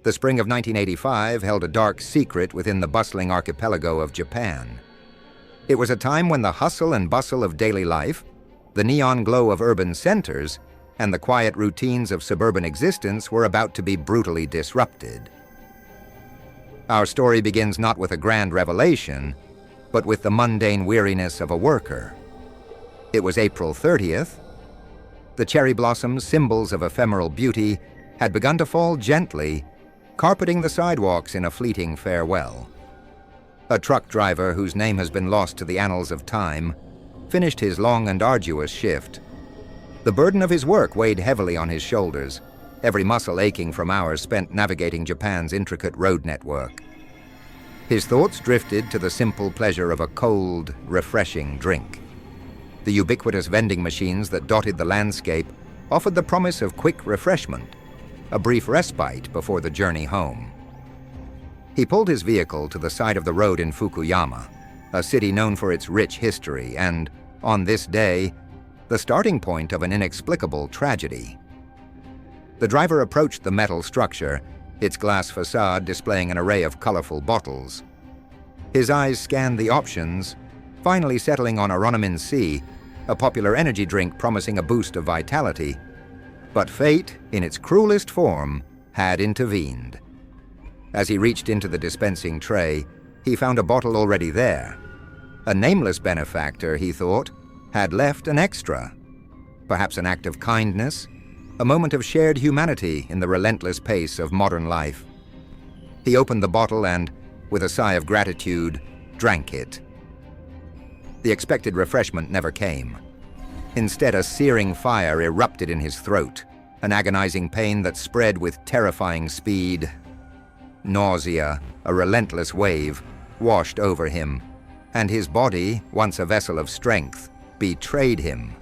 The spring of 1985 held a dark secret within the bustling archipelago of Japan. It was a time when the hustle and bustle of daily life, the neon glow of urban centers, and the quiet routines of suburban existence were about to be brutally disrupted. Our story begins not with a grand revelation, but with the mundane weariness of a worker. It was April 30th. The cherry blossoms, symbols of ephemeral beauty, had begun to fall gently, carpeting the sidewalks in a fleeting farewell. A truck driver whose name has been lost to the annals of time finished his long and arduous shift. The burden of his work weighed heavily on his shoulders, every muscle aching from hours spent navigating Japan's intricate road network. His thoughts drifted to the simple pleasure of a cold, refreshing drink. The ubiquitous vending machines that dotted the landscape offered the promise of quick refreshment, a brief respite before the journey home. He pulled his vehicle to the side of the road in Fukuyama, a city known for its rich history and, on this day, the starting point of an inexplicable tragedy. The driver approached the metal structure, its glass facade displaying an array of colorful bottles. His eyes scanned the options, finally settling on Aronomin C, a popular energy drink promising a boost of vitality. But fate, in its cruelest form, had intervened. As he reached into the dispensing tray, he found a bottle already there. A nameless benefactor, he thought, had left an extra. Perhaps an act of kindness, a moment of shared humanity in the relentless pace of modern life. He opened the bottle and, with a sigh of gratitude, drank it. The expected refreshment never came. Instead, a searing fire erupted in his throat, an agonizing pain that spread with terrifying speed. Nausea, a relentless wave, washed over him, and his body, once a vessel of strength, betrayed him.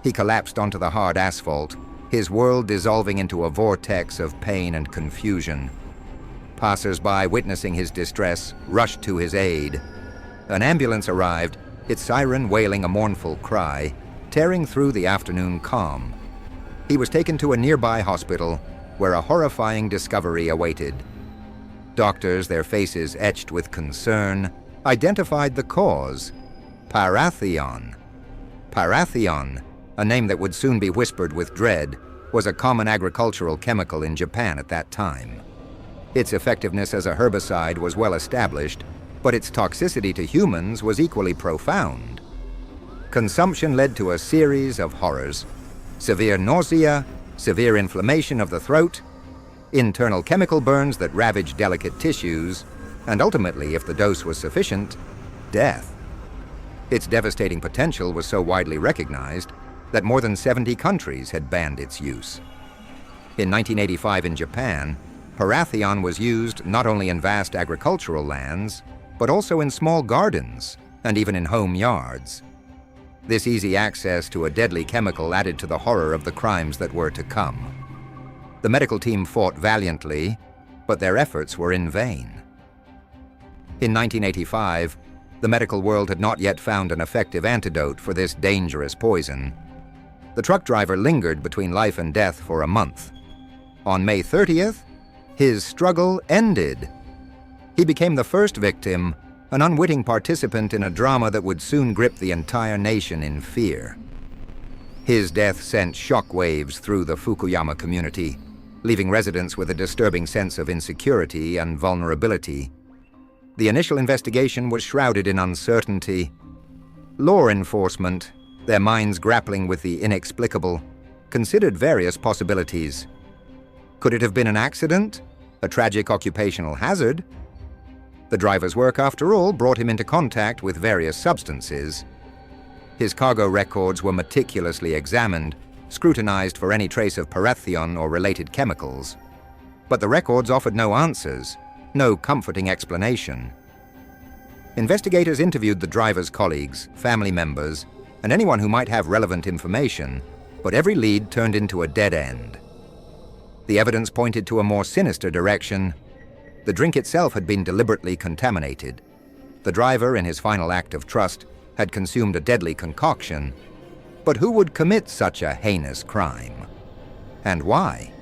He collapsed onto the hard asphalt, his world dissolving into a vortex of pain and confusion. Passers-by, witnessing his distress, rushed to his aid. An ambulance arrived, its siren wailing a mournful cry, tearing through the afternoon calm. He was taken to a nearby hospital, where a horrifying discovery awaited. Doctors, their faces etched with concern, identified the cause: parathion. Parathion, a name that would soon be whispered with dread, was a common agricultural chemical in Japan at that time. Its effectiveness as a herbicide was well established, but its toxicity to humans was equally profound. Consumption led to a series of horrors: severe nausea, severe inflammation of the throat, internal chemical burns that ravaged delicate tissues, and ultimately, if the dose was sufficient, death. Its devastating potential was so widely recognized that more than 70 countries had banned its use. In 1985 in Japan, parathion was used not only in vast agricultural lands, but also in small gardens and even in home yards. This easy access to a deadly chemical added to the horror of the crimes that were to come. The medical team fought valiantly, but their efforts were in vain. In 1985, the medical world had not yet found an effective antidote for this dangerous poison. The truck driver lingered between life and death for a month. On May 30th, his struggle ended. He became the first victim, an unwitting participant in a drama that would soon grip the entire nation in fear. His death sent shockwaves through the Fukuyama community, leaving residents with a disturbing sense of insecurity and vulnerability. The initial investigation was shrouded in uncertainty. Law enforcement, their minds grappling with the inexplicable, considered various possibilities. Could it have been an accident? A tragic occupational hazard? The driver's work, after all, brought him into contact with various substances. His cargo records were meticulously examined, scrutinized for any trace of parathion or related chemicals. But the records offered no answers, no comforting explanation. Investigators interviewed the driver's colleagues, family members, and anyone who might have relevant information, but every lead turned into a dead end. The evidence pointed to a more sinister direction. The drink itself had been deliberately contaminated. The driver, in his final act of trust, had consumed a deadly concoction. But who would commit such a heinous crime? And why?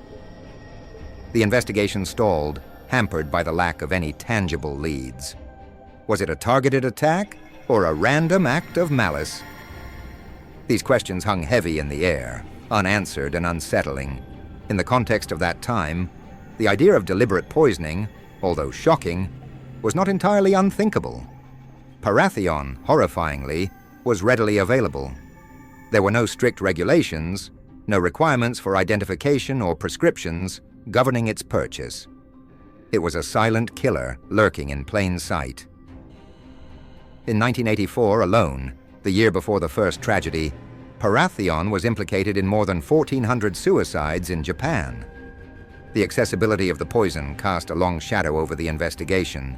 The investigation stalled, hampered by the lack of any tangible leads. Was it a targeted attack or a random act of malice? These questions hung heavy in the air, unanswered and unsettling. In the context of that time, the idea of deliberate poisoning, although shocking, was not entirely unthinkable. Parathion, horrifyingly, was readily available. There were no strict regulations, no requirements for identification or prescriptions governing its purchase. It was a silent killer lurking in plain sight. In 1984 alone, the year before the first tragedy, Parathion was implicated in more than 1,400 suicides in Japan. The accessibility of the poison cast a long shadow over the investigation,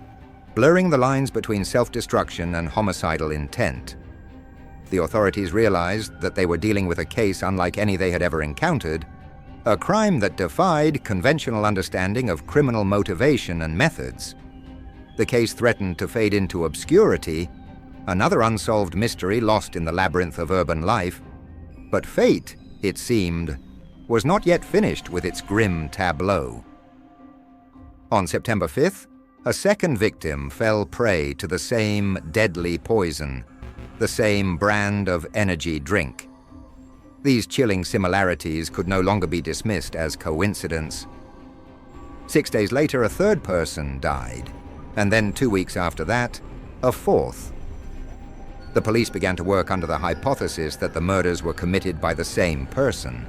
blurring the lines between self-destruction and homicidal intent. The authorities realized that they were dealing with a case unlike any they had ever encountered, a crime that defied conventional understanding of criminal motivation and methods. The case threatened to fade into obscurity, another unsolved mystery lost in the labyrinth of urban life. But fate, it seemed, was not yet finished with its grim tableau. On September 5th, a second victim fell prey to the same deadly poison, the same brand of energy drink. These chilling similarities could no longer be dismissed as coincidence. 6 days later, a third person died, and then 2 weeks after that, a fourth. The police began to work under the hypothesis that the murders were committed by the same person.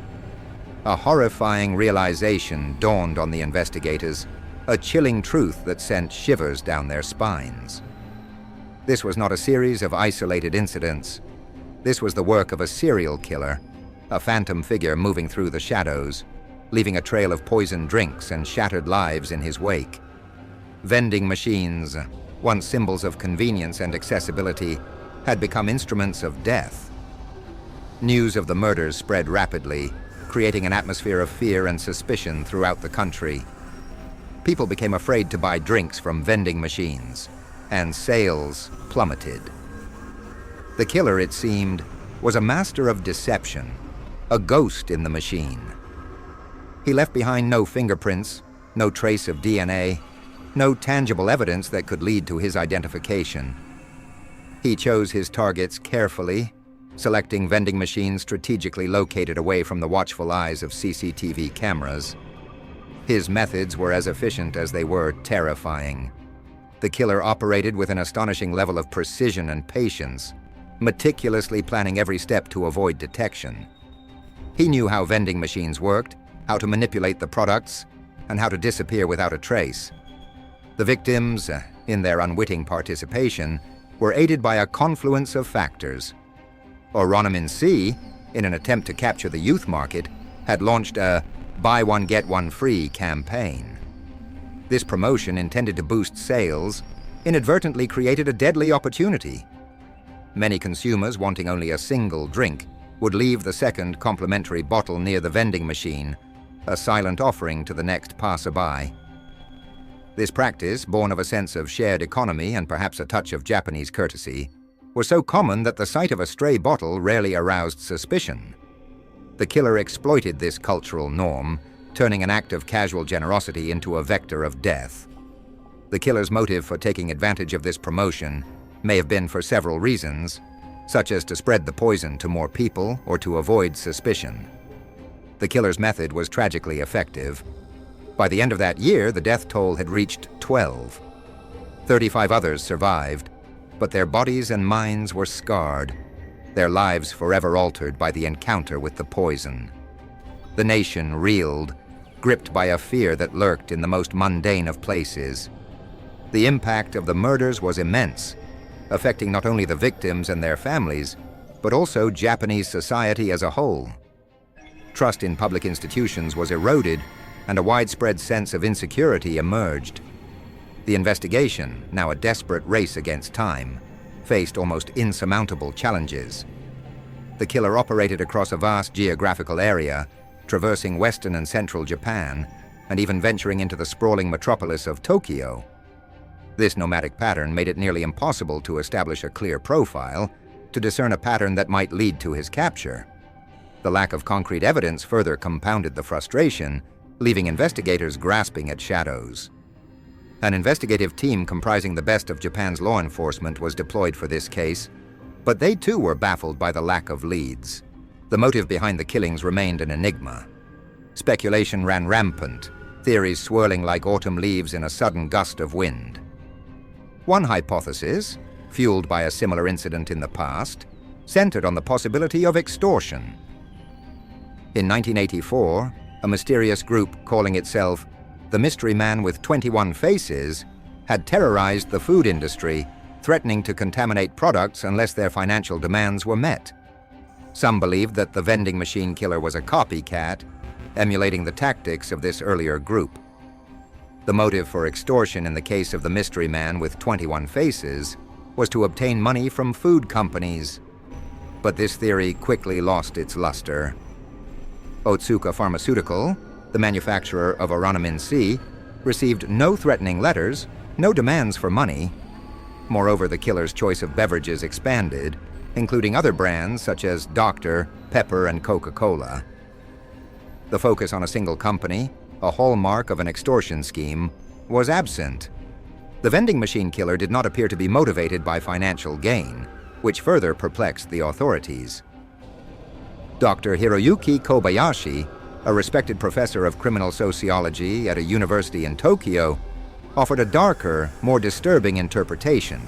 A horrifying realization dawned on the investigators, a chilling truth that sent shivers down their spines. This was not a series of isolated incidents. This was the work of a serial killer, a phantom figure moving through the shadows, leaving a trail of poisoned drinks and shattered lives in his wake. Vending machines, once symbols of convenience and accessibility, had become instruments of death. News of the murders spread rapidly, creating an atmosphere of fear and suspicion throughout the country. People became afraid to buy drinks from vending machines, and sales plummeted. The killer, it seemed, was a master of deception, a ghost in the machine. He left behind no fingerprints, no trace of DNA, no tangible evidence that could lead to his identification. He chose his targets carefully, selecting vending machines strategically located away from the watchful eyes of CCTV cameras. His methods were as efficient as they were terrifying. The killer operated with an astonishing level of precision and patience, meticulously planning every step to avoid detection. He knew how vending machines worked, how to manipulate the products, and how to disappear without a trace. The victims, in their unwitting participation, were aided by a confluence of factors. Oronomin C, in an attempt to capture the youth market, had launched a "buy one get one free" campaign. This promotion, intended to boost sales, inadvertently created a deadly opportunity. Many consumers wanting only a single drink would leave the second complimentary bottle near the vending machine, a silent offering to the next passerby. This practice, born of a sense of shared economy and perhaps a touch of Japanese courtesy, was so common that the sight of a stray bottle rarely aroused suspicion. The killer exploited this cultural norm, turning an act of casual generosity into a vector of death. The killer's motive for taking advantage of this promotion may have been for several reasons, such as to spread the poison to more people or to avoid suspicion. The killer's method was tragically effective. By the end of that year, the death toll had reached 12. 35 others survived, but their bodies and minds were scarred, their lives forever altered by the encounter with the poison. The nation reeled, gripped by a fear that lurked in the most mundane of places. The impact of the murders was immense, affecting not only the victims and their families, but also Japanese society as a whole. Trust in public institutions was eroded, and a widespread sense of insecurity emerged. The investigation, now a desperate race against time, faced almost insurmountable challenges. The killer operated across a vast geographical area, traversing western and central Japan, and even venturing into the sprawling metropolis of Tokyo. This nomadic pattern made it nearly impossible to establish a clear profile, to discern a pattern that might lead to his capture. The lack of concrete evidence further compounded the frustration, leaving investigators grasping at shadows. An investigative team comprising the best of Japan's law enforcement was deployed for this case, but they too were baffled by the lack of leads. The motive behind the killings remained an enigma. Speculation ran rampant, theories swirling like autumn leaves in a sudden gust of wind. One hypothesis, fueled by a similar incident in the past, centered on the possibility of extortion. In 1984, a mysterious group calling itself the Mystery Man with 21 Faces had terrorized the food industry, threatening to contaminate products unless their financial demands were met. Some believed that the vending machine killer was a copycat, emulating the tactics of this earlier group. The motive for extortion in the case of the Mystery Man with 21 Faces was to obtain money from food companies. But this theory quickly lost its luster. Otsuka Pharmaceutical, the manufacturer of Oranomin C, received no threatening letters, no demands for money. Moreover, the killer's choice of beverages expanded, including other brands such as Dr. Pepper and Coca-Cola. The focus on a single company, a hallmark of an extortion scheme, was absent. The vending machine killer did not appear to be motivated by financial gain, which further perplexed the authorities. Dr. Hiroyuki Kobayashi, a respected professor of criminal sociology at a university in Tokyo, offered a darker, more disturbing interpretation.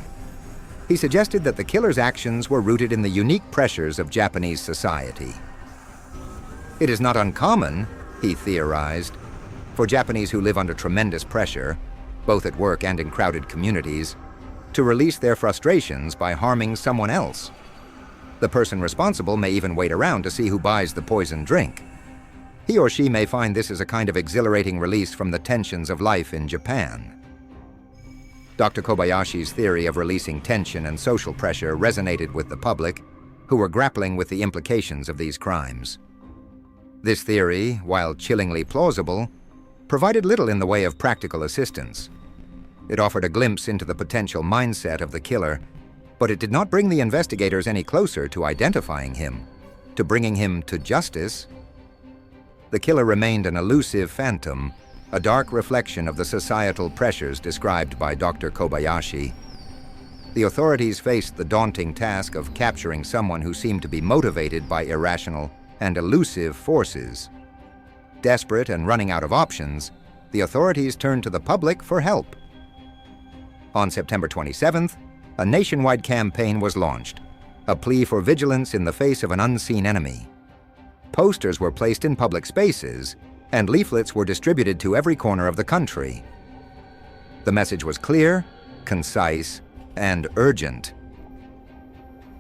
He suggested that the killer's actions were rooted in the unique pressures of Japanese society. It is not uncommon, he theorized, for Japanese who live under tremendous pressure, both at work and in crowded communities, to release their frustrations by harming someone else. The person responsible may even wait around to see who buys the poisoned drink. He or she may find this as a kind of exhilarating release from the tensions of life in Japan. Dr. Kobayashi's theory of releasing tension and social pressure resonated with the public, who were grappling with the implications of these crimes. This theory, while chillingly plausible, provided little in the way of practical assistance. It offered a glimpse into the potential mindset of the killer, but it did not bring the investigators any closer to identifying him, to bringing him to justice. The killer remained an elusive phantom, a dark reflection of the societal pressures described by Dr. Kobayashi. The authorities faced the daunting task of capturing someone who seemed to be motivated by irrational and elusive forces. Desperate and running out of options, the authorities turned to the public for help. On September 27th, a nationwide campaign was launched, a plea for vigilance in the face of an unseen enemy. Posters were placed in public spaces, and leaflets were distributed to every corner of the country. The message was clear, concise, and urgent.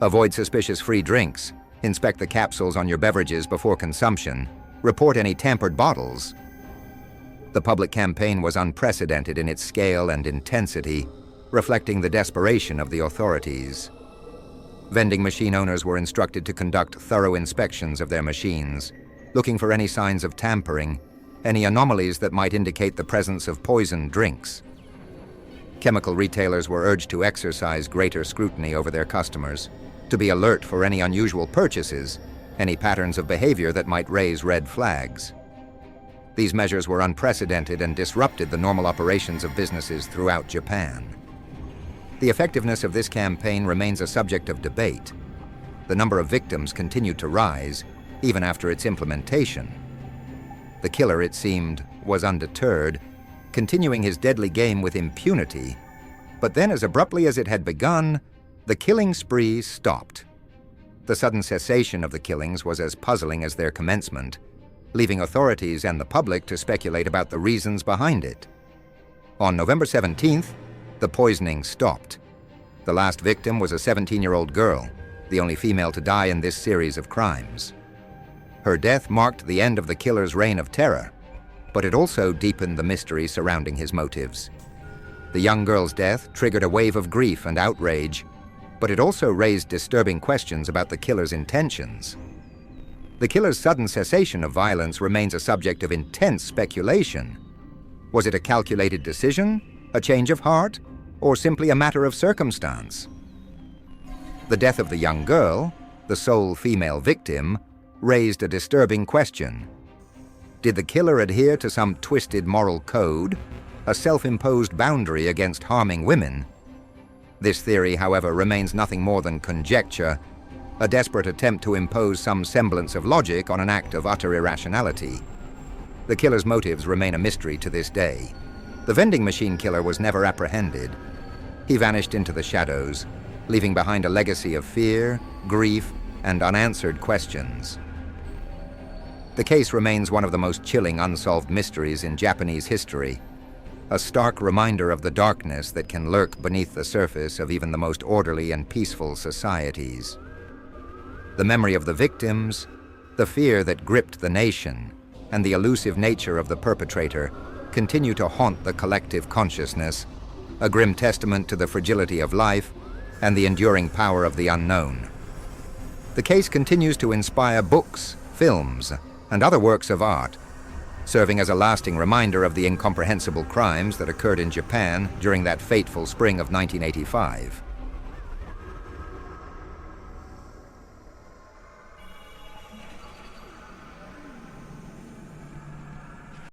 Avoid suspicious free drinks, inspect the capsules on your beverages before consumption, report any tampered bottles. The public campaign was unprecedented in its scale and intensity, reflecting the desperation of the authorities. Vending machine owners were instructed to conduct thorough inspections of their machines, looking for any signs of tampering, any anomalies that might indicate the presence of poisoned drinks. Chemical retailers were urged to exercise greater scrutiny over their customers, to be alert for any unusual purchases, any patterns of behavior that might raise red flags. These measures were unprecedented and disrupted the normal operations of businesses throughout Japan. The effectiveness of this campaign remains a subject of debate. The number of victims continued to rise, even after its implementation. The killer, it seemed, was undeterred, continuing his deadly game with impunity. But then, as abruptly as it had begun, the killing spree stopped. The sudden cessation of the killings was as puzzling as their commencement, leaving authorities and the public to speculate about the reasons behind it. On November 17th, the poisoning stopped. The last victim was a 17-year-old girl, the only female to die in this series of crimes. Her death marked the end of the killer's reign of terror, but it also deepened the mystery surrounding his motives. The young girl's death triggered a wave of grief and outrage, but it also raised disturbing questions about the killer's intentions. The killer's sudden cessation of violence remains a subject of intense speculation. Was it a calculated decision, a change of heart, or simply a matter of circumstance? The death of the young girl, the sole female victim, raised a disturbing question. Did the killer adhere to some twisted moral code, a self-imposed boundary against harming women? This theory, however, remains nothing more than conjecture, a desperate attempt to impose some semblance of logic on an act of utter irrationality. The killer's motives remain a mystery to this day. The vending machine killer was never apprehended. He vanished into the shadows, leaving behind a legacy of fear, grief, and unanswered questions. The case remains one of the most chilling unsolved mysteries in Japanese history, a stark reminder of the darkness that can lurk beneath the surface of even the most orderly and peaceful societies. The memory of the victims, the fear that gripped the nation, and the elusive nature of the perpetrator continue to haunt the collective consciousness, a grim testament to the fragility of life and the enduring power of the unknown. The case continues to inspire books, films, and other works of art, serving as a lasting reminder of the incomprehensible crimes that occurred in Japan during that fateful spring of 1985.